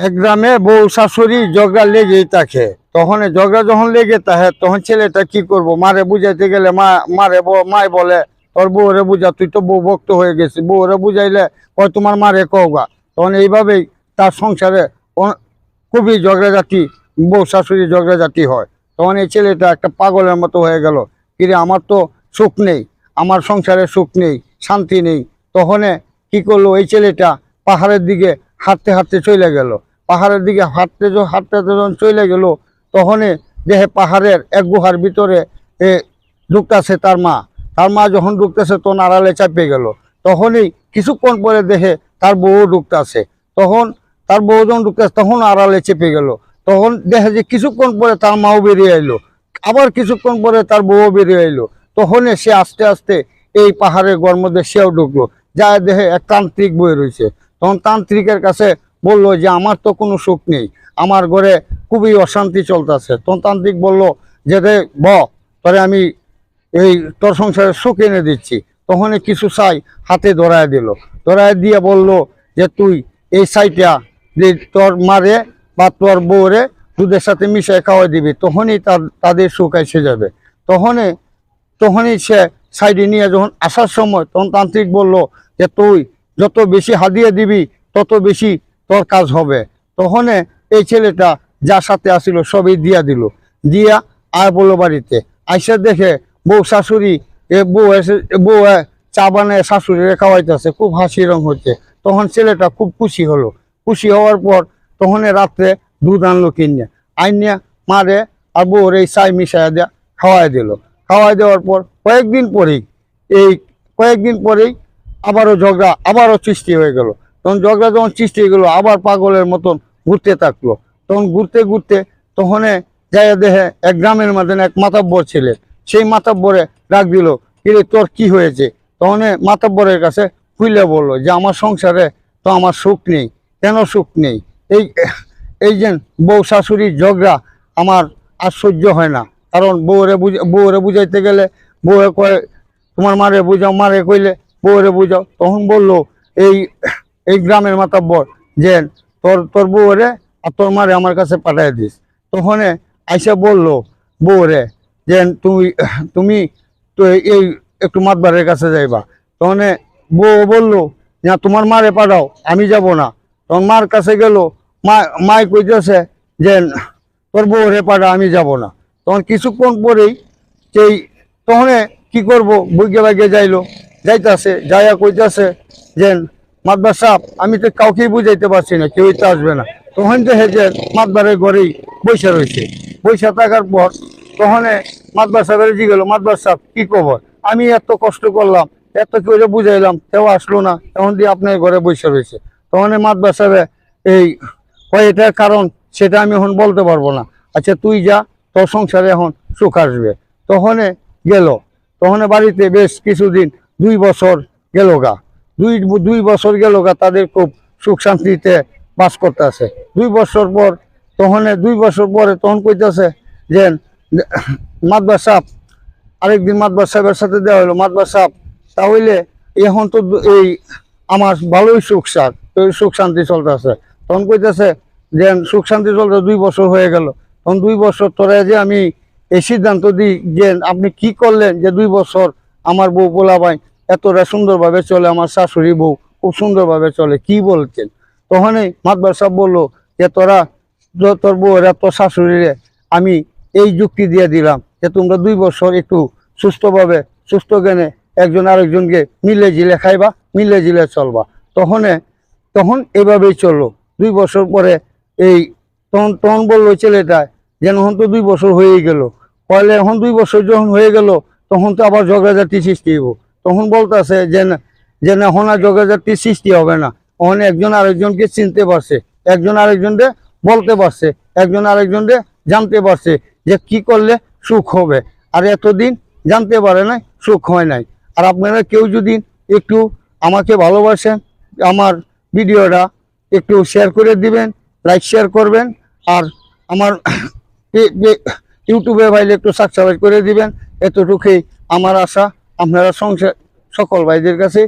এক গ্রামে বউ শাশুড়ি ঝগড়া লেগেই থাকে। তখন ঝগড়া যখন লেগে থাকে তখন ছেলেটা কি করব, মারে বুঝাইতে গেলে মাই বলে তোর বউরে বুঝা, তুই তো বউ ভক্ত হয়ে গেছিস, বউরে বুঝাইলে ওই তোমার মারে কওগা। তখন এইভাবেই তার সংসারে খুবই ঝগড়াঝাটি, বউ শাশুড়ি ঝগড়াঝাটি হয়। তখন এই ছেলেটা একটা পাগলের মতো হয়ে গেল, কিরে আমার তো সুখ নেই, আমার সংসারে সুখ নেই, শান্তি নেই। তখন কি করলো এই ছেলেটা, পাহাড়ের দিকে হাঁটতে হাঁটতে চলে গেল। পাহাড়ের দিকে হাঁটতে হাঁটতে যখন চলে গেল, তখনই দেখে পাহাড়ের এক গুহার ভিতরে ঢুকতেছে তার মা। তার মা যখন ঢুকতেছে তখন আড়ালে চাপে গেল। তখনই কিছুক্ষণ পরে দেখে তার বউ ঢুকতেছে। তখন তার বউ যখন ঢুকতেছে তখন আড়ালে চেপে গেল। তখন দেখে যে কিছুক্ষণ পরে তার মাও বেরিয়ে এলো, আবার কিছুক্ষণ পরে তার বউও বেরিয়ে এলো। তখন সে আস্তে আস্তে এই পাহাড়ের ঘর মধ্যে সেও ঢুকলো, যা দেখে এক তান্ত্রিক বই রয়েছে। তখন তান্ত্রিকের কাছে বললো যে আমার তো কোনো সুখ নেই, আমার ঘরে খুবই অশান্তি চলতেছে। তখন তান্ত্রিক বললো যে রে তোরে আমি এই তোর সংসারে সুখ এনে দিচ্ছি। তখন কিছু ছাই হাতে ধরায় দিল, ধরায় দিয়ে বলল যে তুই এই ছাইটা যে তোর মারে বা তোর বউরে দুধের সাথে মিশিয়ে খাওয়াই দিবি, তখনই তাদের সুখ এসে যাবে। তখনই সে সাইডে নিয়ে যখন আসার সময় তখন তান্ত্রিক বলল যে তুই যত বেশি হাদিয়া দিবি তত বেশি তোর কাজ হবে। তখন এই ছেলেটা যার সাথে আসিল সবই দিয়া দিল, দিয়া আর বললো বাড়িতে আইসা দেখে বউ শাশুড়ি বউ চা বানায় শাশুড়িরে খাওয়াইতেছে, খুব হাসি রং হচ্ছে। তখন ছেলেটা খুব খুশি হলো। খুশি হওয়ার পর তখন রাত্রে দুধ আনলো কিনে, আইনিয়া মারে আর বউর এই চাই মিশাইয়া দেয়া খাওয়াই দিল। খাওয়াই দেওয়ার পর কয়েকদিন পরেই আবারও ঝগড়া সৃষ্টি হয়ে গেল। তখন ঝগড়া যখন সৃষ্টি হয়ে গেল আবার পাগলের মতন ঘুরতে থাকলো। তখন ঘুরতে ঘুরতে তখন যাই দেখে এক গ্রামের মধ্যে এক মাতাব্বর ছেলে, সেই মাতাব্বরে ডাক দিল, কিরে তোর কি হয়েছে? তখন মাতাব্বরের কাছে খুলে বললো যে আমার সংসারে তো আমার সুখ নেই। কেন সুখ নেই? এই এই যে বউ শাশুড়ির ঝগড়া আমার আর সহ্য হয় না। কারণ বউরে বুঝাইতে গেলে বউরে কয় তোমার মারে বুঝাও, মারে কইলে বউরে বুঝাও। তখন বললো এই গ্রামের মাতাব্বর যে তোর বউরে আর তোর মারে আমার কাছে পাঠাই দিস। তখন আইসা বললো বউরে যে তুমি তো এই একটু মাতবারের কাছে যাইবা। তখন বউ বললো না তোমার মারে পাঠাও, আমি যাব না। তখন মার কাছে গেল, মাই কইতেছে যে তোর বউরে পাঠা, আমি যাব না। তখন কিছুক্ষণ পরেই সেই তখন কি করব বইকে বাগে যাইতাছে, যাইয়া কইতাছে যে মাতবার সাহেব আমি তো কাউকেই বুঝাইতে পারছি না, কেউই তো আসবে না। তখন দেখে যে মাতবারের ঘরেই বৈশা রয়েছে। বৈশা থাকার পর তখন মাতবার সাহেবের জি গেল, মাতবার সাহেব কি খবর? আমি এত কষ্ট করলাম, এত কেউ বুঝাইলাম, কেউ আসলো না, তখন দিয়ে আপনার ঘরে বৈশা রয়েছে। তখন মাতবার সাহেব এটার কারণ সেটা আমি এখন বলতে পারবো না, আচ্ছা তুই যা, তোর সংসারে এখন সুখ আসবে। তখন গেল। তখন বাড়িতে বেশ কিছুদিন 2 বছর গেল গা, 2 বছর গেল গা, তাদের খুব সুখ শান্তিতে বাস করতেছে। 2 বছর পর তখন 2 বছর পরে তখন কইতেছে যে মাতবার সাহেব, আরেকদিন মাতবার সাহেবের সাথে দেওয়া হলো, মাতবার সাহেব তাহলে এখন তো এই আমার ভালোই সুখ শান্তি চলতেছে। তখন কইতেছে যে সুখ শান্তি চলতে 2 বছর হয়ে গেল, তখন 2 বছর তোরা যে আমি এই সিদ্ধান্ত দিই যে আপনি কি করলেন যে 2 বছর আমার বউ পোলাবাই এতটা সুন্দরভাবে চলে, আমার শাশুড়ি বউ খুব সুন্দরভাবে চলে, কি বলছেন? তখনই মাতবার সাহেব বললো যে তোর বউরা তোর শাশুড়িরে আমি এই যুক্তি দিয়ে দিলাম যে তোমরা 2 বছর একটু সুস্থভাবে সুস্থ জ্ঞানে একজন আরেকজনকে মিলে জিলে খাইবা, মিলে জিলে চলবা। তখন এইভাবেই চললো। 2 বছর পরে তখন বললো ছেলেটা যেন এখন তো 2 বছর হয়েই গেল, পরে এখন 2 বছর যখন হয়ে গেল তখন তো আবার ঝগড়াঝাটি সৃষ্টি হইব। তখন বলতেছে যে এখন আর ঝগড়াঝাটি সৃষ্টি হবে না, এখন একজন আরেকজনকে চিনতে পারছে, একজন আরেকজনকে বলতে পারছে, একজন আরেকজনকে জানতে পারছে যে কি করলে সুখ হবে। আর এতদিন জানতে পারে নাই, সুখ হয় নাই। আর আপনারা কেউ যদি একটু আমাকে ভালোবাসেন, আমার ভিডিওটা একটু শেয়ার করে দিবেন, লাইক শেয়ার করবেন। আর আমার ইউটিউবে ভাইলে একটু সাবস্ক্রাইব করে দিবেন। এতটুকুই আমার আশা। আপনারা সকল ভাইদের কাছে